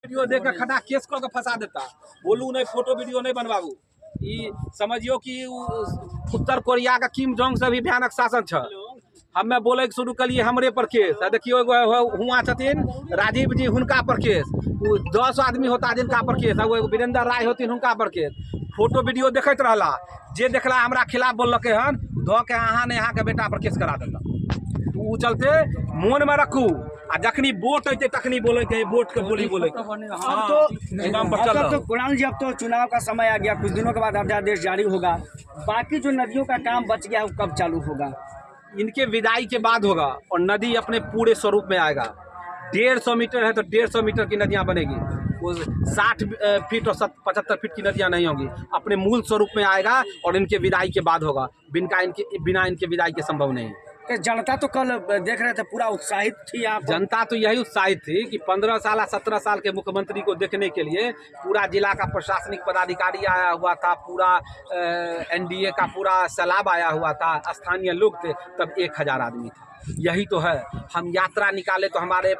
Video देख के खड़ा केस कऽ के फंसा देता। बोलू नहीं, फोटो वीडियो नहीं बनवाबू। ई समझियो कि उत्तर कोरिया का किम जोंग से भी भयानक शासन छ। हमें बोले शुरू करिए हमरे पर केस। देखियो हुआ छथिन राजीव जी, हुनका पर केस। 10 आदमी होता जिनका पर केस। वो वीरेंद्र राय होती हुनका पर केस। फोटो वीडियो देखत रहला, जे देखला हमरा खिलाफ बोलके हन धो के अहाँ ने यहाँ के बेटा पर केस करा देता। उ चलते मन में रखू, आ जखनी वोट अते तखनी बोले के वोट के बोली बोले। तो कुणाल जी, अब तो चुनाव का समय आ गया, कुछ दिनों के बाद अध्यादेश जारी होगा। बाकी जो नदियों का काम बच गया वो कब चालू होगा? इनके विदाई के बाद होगा, और नदी अपने पूरे स्वरूप में आएगा। 150 मीटर है तो 150 मीटर की नदियां बनेगी। वो 60 फीट और 75 फीट की नदियां नहीं होंगी। अपने मूल स्वरूप में आएगा और इनके विदाई के बाद होगा। बिना इनके विदाई के संभव नहीं। जनता तो कल देख रहे थे पूरा उत्साहित थी। आप जनता तो यही उत्साहित थी कि 15 साल 17 साल के मुख्यमंत्री को देखने के लिए पूरा जिला का प्रशासनिक पदाधिकारी आया हुआ था, पूरा एनडीए का पूरा सैलाब आया हुआ था, स्थानीय लोग थे, तब 1000 आदमी था। यही तो है। हम यात्रा निकाले तो हमारे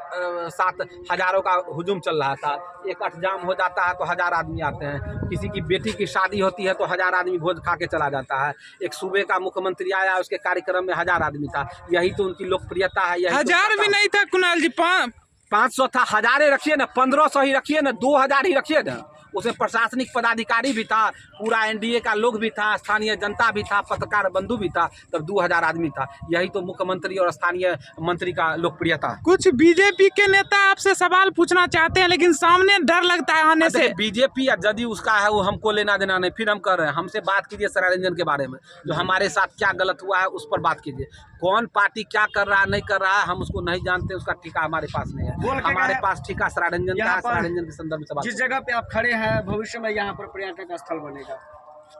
साथ हजारों का हुजूम चल रहा था। एक अठजाम हो जाता है तो 1000 आदमी आते हैं। किसी की बेटी की शादी होती है तो 1000 आदमी भोज खा के चला जाता है। एक सूबे का मुख्यमंत्री आया, उसके कार्यक्रम में 1000 आदमी था। यही तो उनकी लोकप्रियता है। 1000 भी नहीं था कुणाल जी, 500 था। 1000 रखिए ना, 1500 ही रखिए ना, 2000 ही रखिए ना। उसमें प्रशासनिक पदाधिकारी भी था, पूरा एनडीए का लोग भी था, स्थानीय जनता भी था, पत्रकार बंधु भी था, तब 2000 आदमी था। यही तो मुख्यमंत्री और स्थानीय मंत्री का लोकप्रियता। कुछ बीजेपी के नेता आपसे सवाल पूछना चाहते हैं, लेकिन सामने डर लगता है आने से। बीजेपी या जदयू उसका है, वो हमको लेना देना नहीं। फिर हम कर रहे हैं, हमसे बात कीजिए सरारंजन के बारे में, जो हमारे साथ क्या गलत हुआ है उस पर बात कीजिए। कौन पार्टी क्या कर रहा है नहीं कर रहा है हम उसको नहीं जानते, उसका ठिका हमारे पास नहीं है। हमारे पास ठिका सरारंजन का है। सरारंजन के संदर्भ में सवाल, जिस जगह पे आप खड़े हैं भविष्य में यहाँ पर पर्यटक स्थल बनेगा,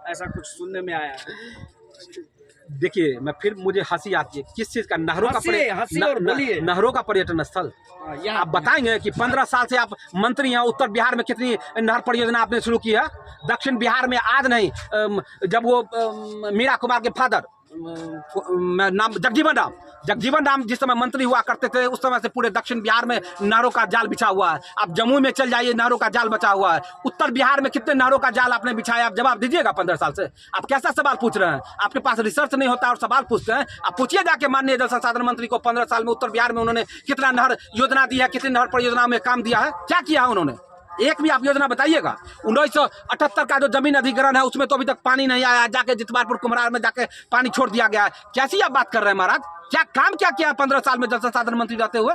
ऐसा कुछ सुनने में आया है। देखिए, मैं फिर मुझे हंसी आती है किस चीज का, नहरों का पर्यटन स्थल। आप बताएंगे कि 15 साल से आप मंत्री हैं, उत्तर बिहार में कितनी नहर परियोजना आपने शुरू की है? दक्षिण बिहार में आज नहीं, जब वो मीरा कुमार के फादर नाम जगजीवन राम जिस समय मंत्री हुआ करते थे, उस समय से पूरे दक्षिण बिहार में नहरों का जाल बिछा हुआ है। आप जम्मू में चल जाइए, नहरों का जाल बचा हुआ है। उत्तर बिहार में कितने नहरों का जाल आपने बिछाया? आप जवाब दीजिएगा। 15 साल से आप कैसा सवाल पूछ रहे हैं? आपके पास रिसर्च नहीं होता और सवाल पूछते हैं। आप पूछिए जाके माननीय जल संसाधन मंत्री को, 15 साल में उत्तर बिहार में उन्होंने कितना नहर योजना दी है, कितनी नहर परियोजना में काम दिया है, क्या किया है उन्होंने? एक भी आप योजना बताइएगा। 1978 का जो जमीन अधिग्रहण है उसमें तो अभी तक पानी नहीं आया। जाके जितवारपुर कुम्हरार में जाके पानी छोड़ दिया गया है। कैसी आप बात कर रहे हैं महाराज? क्या काम क्या किया 15 साल में जल संसाधन मंत्री रहते हुए?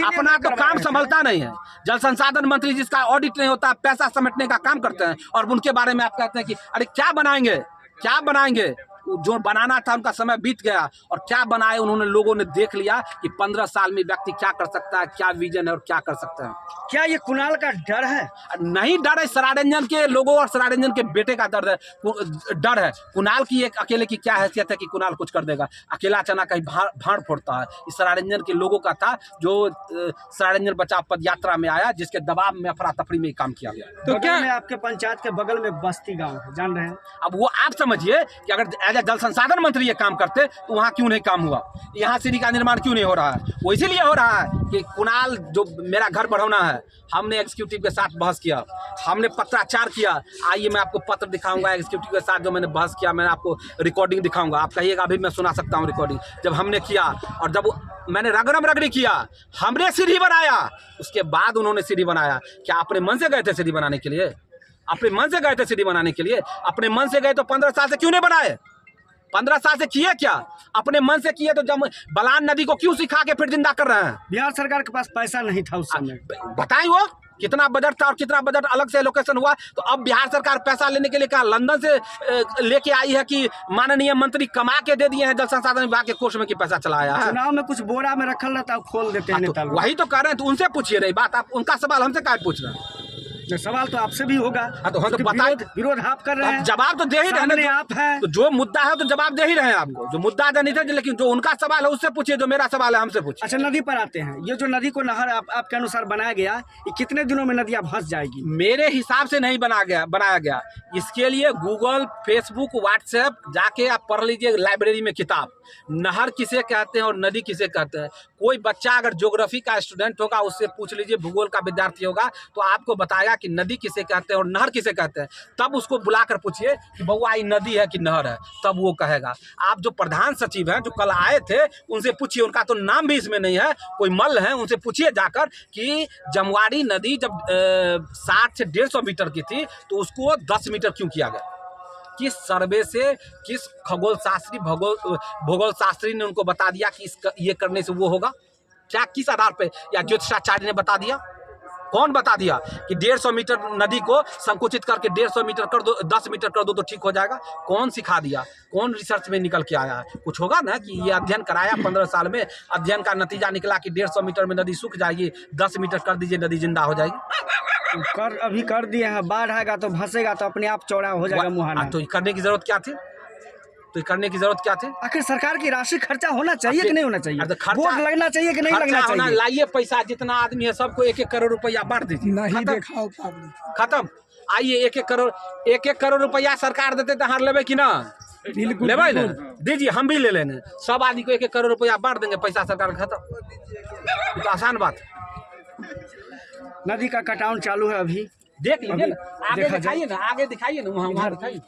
अपना तो काम संभलता नहीं है। जल संसाधन मंत्री जिसका ऑडिट नहीं होता, पैसा समेटने का काम करते हैं, और उनके बारे में आप कहते हैं कि अरे क्या बनाएंगे, क्या बनाएंगे? जो बनाना था उनका समय बीत गया, और क्या बनाए उन्होंने लोगों ने देख लिया कि 15 साल में व्यक्ति क्या कर सकता है, क्या विजन है और क्या कर सकते हैं। क्या ये कुणाल का डर है? नहीं डर है, सरारंजन के लोगों और सरारंजन के बेटे का डर है। कुणाल की एक अकेले की क्या हैसियत है कि कुणाल कुछ कर देगा? अकेला चना कहीं भाड़ फोड़ता है। इस सरारंजन के लोगों का था, जो सरारंजन बचाव पद यात्रा में आया, जिसके दबाव में अफरा तफरी में काम किया गया। तो क्या आपके पंचायत के बगल में बस्ती गाँव है, जान रहे हैं? अब वो आप समझिए कि अगर जल संसाधन मंत्री ये काम करते तो वहाँ क्यों नहीं काम हुआ? यहाँ सीढ़ी का निर्माण क्यों नहीं हो रहा है? वो इसीलिए हो रहा है कि कुणाल, जो मेरा घर बढ़ाना है, हमने एग्जीक्यूटिव के साथ बहस किया, हमने पत्राचार किया। आइए मैं आपको पत्र दिखाऊंगा एग्जीक्यूटिव के साथ जो मैंने बहस किया, मैंने आपको रिकॉर्डिंग दिखाऊंगा। आप कहिएगा अभी मैं सुना सकता हूँ रिकॉर्डिंग। जब हमने किया और जब मैंने रगड़म रगड़ी किया, हमने सीढ़ी बनाया, उसके बाद उन्होंने सीढ़ी बनाया। क्या अपने मन से गए थे सीढ़ी बनाने के लिए? अपने मन से गए थे सीढ़ी बनाने के लिए? अपने मन से गए तो 15 साल से क्यों नहीं बनाए? 15 साल से किए क्या? अपने मन से किए तो जब बलान नदी को क्यों सिखा के फिर जिंदा कर रहे हैं? बिहार सरकार के पास पैसा नहीं था उस समय। बताएं वो कितना बजट था और कितना बजट अलग से एलोकेशन हुआ। तो अब बिहार सरकार पैसा लेने के लिए कहा लंदन से लेके आई है कि माननीय मंत्री कमा के दे दिए हैं जल संसाधन विभाग के कोष में कि पैसा चलाया है? चुनाव में कुछ बोरा में रखल रहता है, खोल देते हैं। वही तो कह रहे हैं, तो उनसे पूछिए। रही बात, आप उनका सवाल हमसे क्या पूछ रहे हैं? सवाल तो आपसे भी होगा। तो हम तो क्योंकि बताए विरोध आप कर रहे हैं, जवाब तो दे ही रहे सामने हैं आप हैं। तो जो मुद्दा है तो जवाब दे ही रहे हैं आपको। जो मुद्दा है नहीं था, लेकिन जो उनका सवाल है उससे पूछिए, जो मेरा सवाल है हमसे पूछिए। अच्छा, नदी पर आते हैं। ये जो नदी को नहर आपके अनुसार बनाया गया, ये कितने दिनों में नदियाँ भंस जाएगी? मेरे हिसाब से नहीं बनाया गया। इसके लिए गूगल, फेसबुक, व्हाट्सएप जाके आप पढ़ लीजिए लाइब्रेरी में किताब, नहर किसे कहते हैं और नदी किसे कहते हैं। कोई बच्चा अगर ज्योग्राफी का स्टूडेंट होगा, उससे पूछ लीजिए, भूगोल का विद्यार्थी होगा, तो आपको बताएगा कि नदी किसे कहते हैं और नहर किसे कहते हैं। तब उसको बुलाकर पूछिए कि बउआ ये नदी है कि नहर है, तब वो कहेगा। आप जो प्रधान सचिव हैं, जो कल आए थे, उनसे पूछिए, उनका तो नाम भी इसमें नहीं है, कोई मल्ल है, उनसे पूछिए जाकर कि जमवाड़ी नदी जब 60 से 150 मीटर की थी तो उसको 10 मीटर क्यों किया गया। किस सर्वे से, किस खगोल शास्त्री, भूगोल शास्त्री ने उनको बता दिया कि ये करने से वो होगा? क्या किस आधार पे? या ज्योतिषाचार्य ने बता दिया? कौन बता दिया कि 150 मीटर नदी को संकुचित करके 150 मीटर कर दो, 10 मीटर कर दो तो ठीक हो जाएगा? कौन सिखा दिया? कौन रिसर्च में निकल के आया है? कुछ होगा ना कि ये अध्ययन कराया 15 साल में, अध्ययन का नतीजा निकला कि 150 मीटर में नदी सूख जाएगी, 10 मीटर कर दीजिए नदी जिंदा हो जाएगी। अभी कर दिए हैं, बाढ़ आएगा तो भंसेगा तो अपने आप चौड़ा हो जाएगा मुहाना। तो करने की जरूरत क्या थी? तो करने की जरूरत क्या थी? आखिर सरकार की राशि खर्चा होना चाहिए कि नहीं होना चाहिए? वोट लगना चाहिए कि नहीं लगना चाहिए? लाइए पैसा, जितना आदमी है सबको 1-1 करोड़ रुपया बांट दीजिए, नहीं दिखाओ खत्म। आइए 1-1 करोड़ रुपया सरकार देते तो हार लेवे कि ना? लेवे ना, दीजिए, हम भी ले लेने। सब आदमी को 1-1 करोड़ रुपया बांट देंगे, पैसा सरकार खत्म। तो आसान बात। नदी का कटान चालू है अभी, देख लीजिए ना, आगे दिखाइए ना, आगे दिखाइए ना, वहाँ दिखाइए।